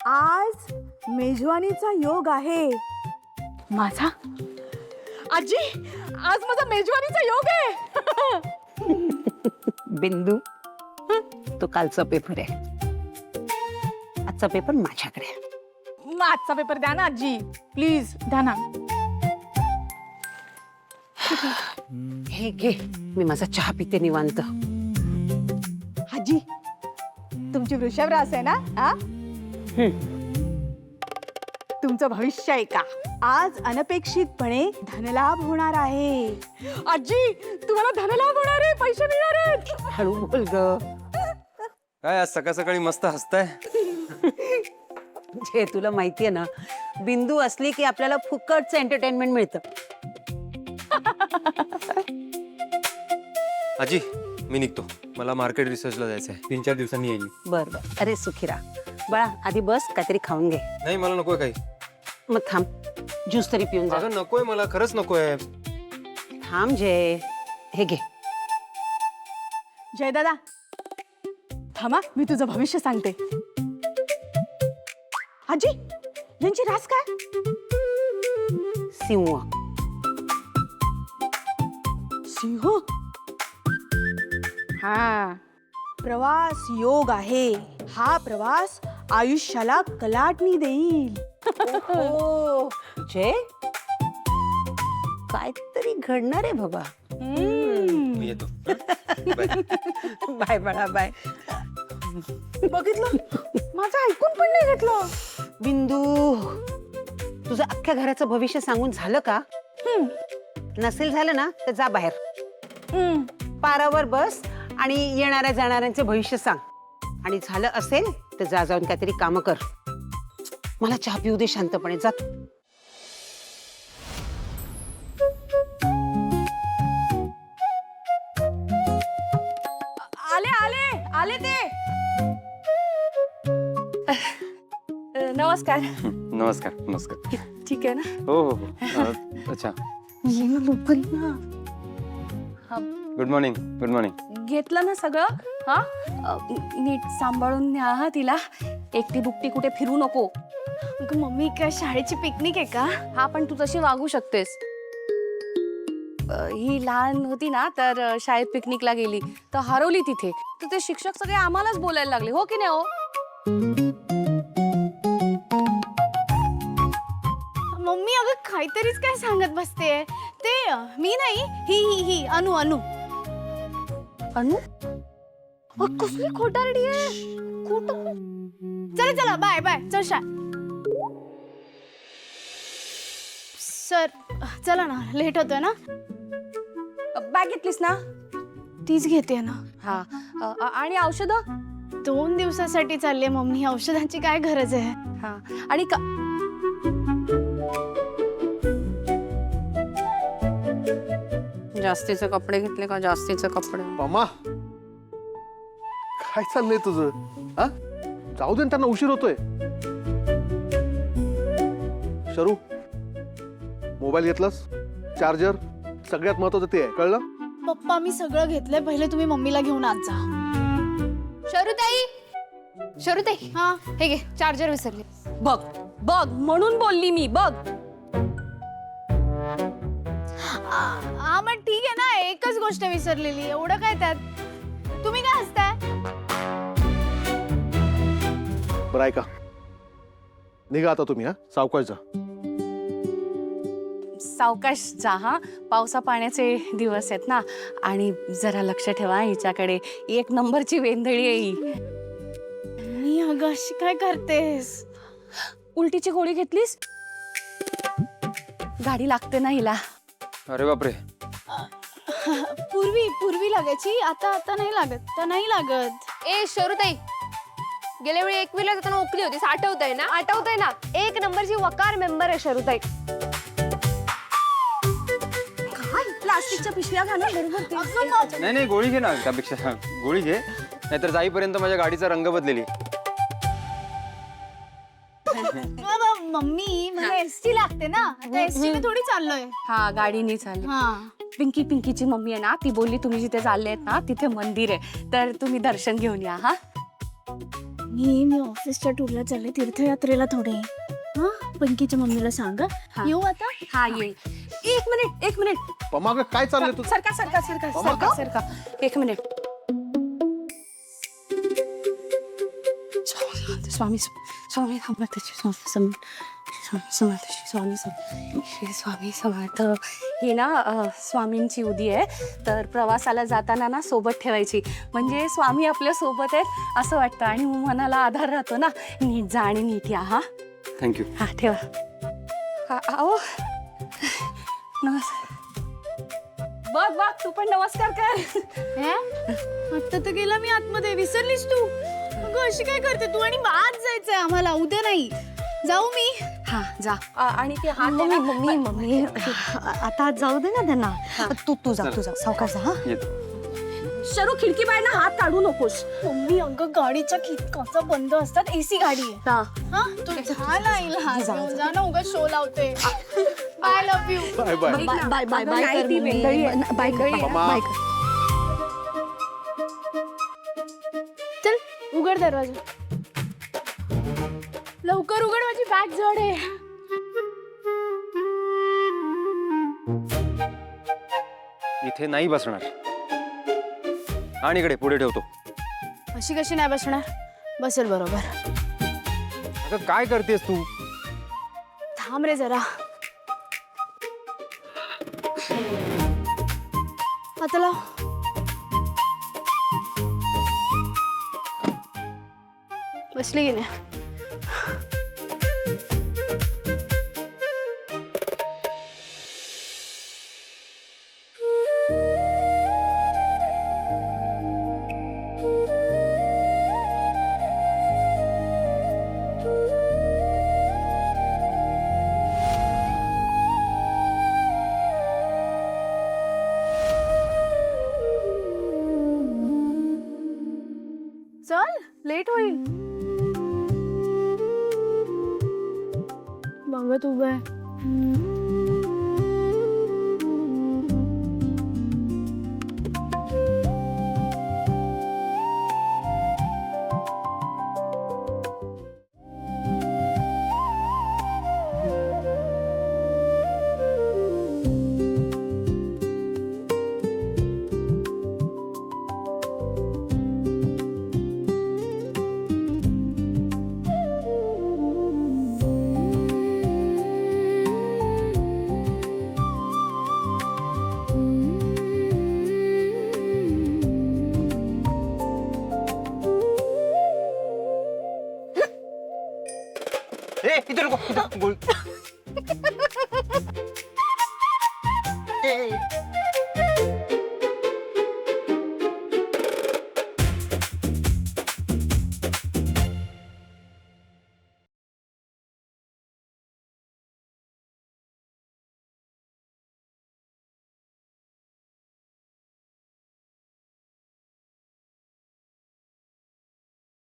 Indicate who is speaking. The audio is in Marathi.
Speaker 1: आज मेजवानीचा योग आहे माझा. आजी, आज माझा मेजवानीचा योग आहे.
Speaker 2: बिंदू, तो कालचा पेपर आहे, आजचा पेपर माझ्याकडे आहे.
Speaker 1: मग आजचा पेपर द्या ना आजी, प्लीज द्या ना.
Speaker 2: हे घे, मी माझा चहा पिते निवांत.
Speaker 1: आजी, तुमची वृषभ रास आहे ना? हा, तुमचं भविष्य आहे का? आज अनपेक्षितपणे धनलाभ होणार आहे. आजी, तुम्हाला धनलाभ होणार आहे, पैसे मिळणार आहेत.
Speaker 2: हळू बोल ग.
Speaker 3: काय आज सकाळ सकाळी मस्त हसताय?
Speaker 2: जे तुला माहितीये ना, बिंदू असली की आपल्याला फुकटचं एंटरटेनमेंट मिळतं.
Speaker 3: आजी, मी निघतो, मला मार्केट रिसर्चला जायचंय. 3-4 दिवसांनी येईल.
Speaker 2: बर बर. अरे सुखीरा बाळा, आधी बस, काहीतरी खाऊन घे.
Speaker 3: नाही, मला नकोय काही.
Speaker 2: मग थांब, ज्यूस तरी पिऊन जा.
Speaker 3: अगं नकोय, मला खरंच नकोय.
Speaker 2: थांब जय, हे घे.
Speaker 1: जय दादा, थांबा, मी तुझं भविष्य सांगते. आजी, यांची रास काय?
Speaker 2: सिंह.
Speaker 1: सिंह. हा, प्रवास योग आहे. हा प्रवास आयुष्याला कलाटणी देईल.
Speaker 2: ओ जय, काहीतरी घडणार आहे बाबा.
Speaker 3: मी येतो. बाय.
Speaker 2: बाय बाळा, बाय.
Speaker 1: बघितलं, माझं ऐकून पण नाही घेतलं.
Speaker 2: बिंदू, तुझं अख्ख्या घराचं भविष्य सांगून झालं का? नसेल झालं ना तर जा बाहेर, पारावर बस आणि येणाऱ्या जाणाऱ्यांचे भविष्य सांग. आणि झालं असेल तर जा, जाऊन काहीतरी काम कर. मला चहा पिऊ दे शांतपणे. जा.
Speaker 1: आले आले आले ते. नमस्कार.
Speaker 3: नमस्कार. नमस्कार.
Speaker 1: ठीक आहे ना?
Speaker 3: हो हो हो. अच्छा, गुड मॉर्निंग. Good morning.
Speaker 1: घेतलं ना सगळं? हा, नीट सांभाळून न्या हा तिला. एकटी दुकटी कुठे फिरू नको. मम्मी, काय शाळेची पिकनिक आहे का? हा, पण तू तशी वागू शकतेस. ही लहान होती ना, तर शाळेत पिकनिकला गेली तर हरवली तिथे. तर ते शिक्षक सगळे आम्हालाच बोलायला लागले, हो की नाही हो?
Speaker 4: मम्मी, अगं काहीतरीच काय सांगत बसते. ते मी नाही, ही अनु.
Speaker 1: अनु? कसली खोटारडी आहे.
Speaker 4: चला चला, बाय बाय. चल सर, चला ना, लेट होतोय ना.
Speaker 1: बॅग घेतलीस ना?
Speaker 4: तीच घेते ना.
Speaker 1: हा, आणि औषधं?
Speaker 4: 2 दिवसासाठी चालले मम्मी, औषधांची काय गरज आहे?
Speaker 1: हा, आणि
Speaker 2: जास्तीचे कपडे घेतले का? जास्तीचे कपडे.
Speaker 5: मामा, काय चाललंय तुझं? हा, जाऊ दे ना, त्यांना उशीर होतोय. शरू, मोबाईल घेतलास? चार्जर, सगळ्यात महत्वाचं ते आहे, कळलं?
Speaker 4: पप्पा, मी सगळं घेतलंय. पहिले तुम्ही मम्मीला घेऊन आत जा.
Speaker 6: शरुताई,
Speaker 4: हा,
Speaker 6: हे घे, चार्जर विसरले.
Speaker 1: बघ बघ, म्हणून बोलली मी. बघ,
Speaker 4: हा, मग ठीक आहे ना. एकच गोष्ट विसरलेली, एवढं काय त्यात? तुम्ही काय हसताय?
Speaker 5: बरं ऐका, निघा आता तुम्ही. हा, सावकाश जा.
Speaker 1: सावकाश जा. हा, पावसा पाण्याचे दिवस आहेत ना. आणि जरा लक्ष ठेवा हिच्याकडे. 1 नंबरची वेंधळी आहे ही.
Speaker 4: मी अगं अशी काय करतेस?
Speaker 1: उलटीची गोळी घेतलीस? गाडी लागते ना हिला.
Speaker 3: अरे बापरे.
Speaker 4: पूर्वी लागायची, आता नाही लागत. तर नाही लागत.
Speaker 6: ए शरुताई, गेल्या वेळी 1 जाताना ओकली होती, आठवतंय ना? आठवतंय ना? 1 नंबरची वकार मेंबर आहे शरुताई.
Speaker 1: काय प्लास्टिकच्या पिशव्या घालून बरोबर.
Speaker 3: नाही, गोळी घे ना. त्यापेक्षा गोळी घे, नाहीतर जाईपर्यंत माझ्या गाडीचा रंग बदलेली.
Speaker 4: मम्मी, मला एसटी लागते ना. आता एसटी ने थोडी चाललोय.
Speaker 1: हा, गाडीने चालली.
Speaker 4: हा,
Speaker 1: पिंकीची मम्मी आहे ना, ती बोलली तुम्ही जिथे चालले आहेत ना तिथे मंदिर आहे, तर तुम्ही दर्शन घेऊन या. हा,
Speaker 4: मी ऑफिसच्या टूरला चालले तीर्थयात्रेला थोडे. हा पंकीच्या मम्मीला सांगा.
Speaker 1: हा.
Speaker 4: येऊ आता.
Speaker 1: हा ये. एक मिनिट
Speaker 5: पमा ग, काय चाललंय तुझं?
Speaker 1: सरका एक मिनिट. स्वामी स्वामी समर्थ स्वामी समर्थ. ही ना स्वामींची उदी आहे, तर प्रवासाला जाताना ना सोबत ठेवायची, म्हणजे स्वामी आपल्या सोबत आहेत असं वाटतं आणि मनाला आधार राहतो ना. नीट जा आणि नीट या. हा
Speaker 3: थँक्यू.
Speaker 1: हा ठेवा. आओ बघ तू पण नमस्कार कर.
Speaker 4: आता तर गेला मी आतमध्ये. विसरलीस तू? अगं अशी काय करते तू? आणि आज जायचंय आम्हाला, उद्या नाही. जाऊ मी?
Speaker 1: हा जा. आणि ते हात आहे ना,
Speaker 7: मम्मी आता जाऊ दे ना त्यांना. तू जा सावकाश जा. हा
Speaker 3: येतो.
Speaker 1: शरू खिडकी बाहेर ना हात काढू नकोस.
Speaker 4: मम्मी अगं गाडीच्या खिडक्या बंद असतात. एसी गाडी आहे. हा तू झाला जा ना, उगाच शो लावते. I love you.
Speaker 5: Bye bye.
Speaker 7: Bye bye bye
Speaker 1: नाही,
Speaker 7: कर
Speaker 1: ती
Speaker 7: मम्मी.
Speaker 1: वेंगळी आहे.
Speaker 7: बाय कर
Speaker 5: पमा.
Speaker 7: बाय कर.
Speaker 4: चल उघड दरवाजा. लवकर उघड, माझी बॅग जड आहे.
Speaker 3: इथे नाही बसणार. आणि इकडे पुढे ठेवतो.
Speaker 4: अशी कशी नाही बसणार? बसेल बरोबर.
Speaker 3: अगं काय करतेस तू?
Speaker 4: थांब रे जरा. आता लाव. बसली की नाही? चल लेट होईल. बघत उभं आहे.
Speaker 3: ए इथे नको, इथे गोळी.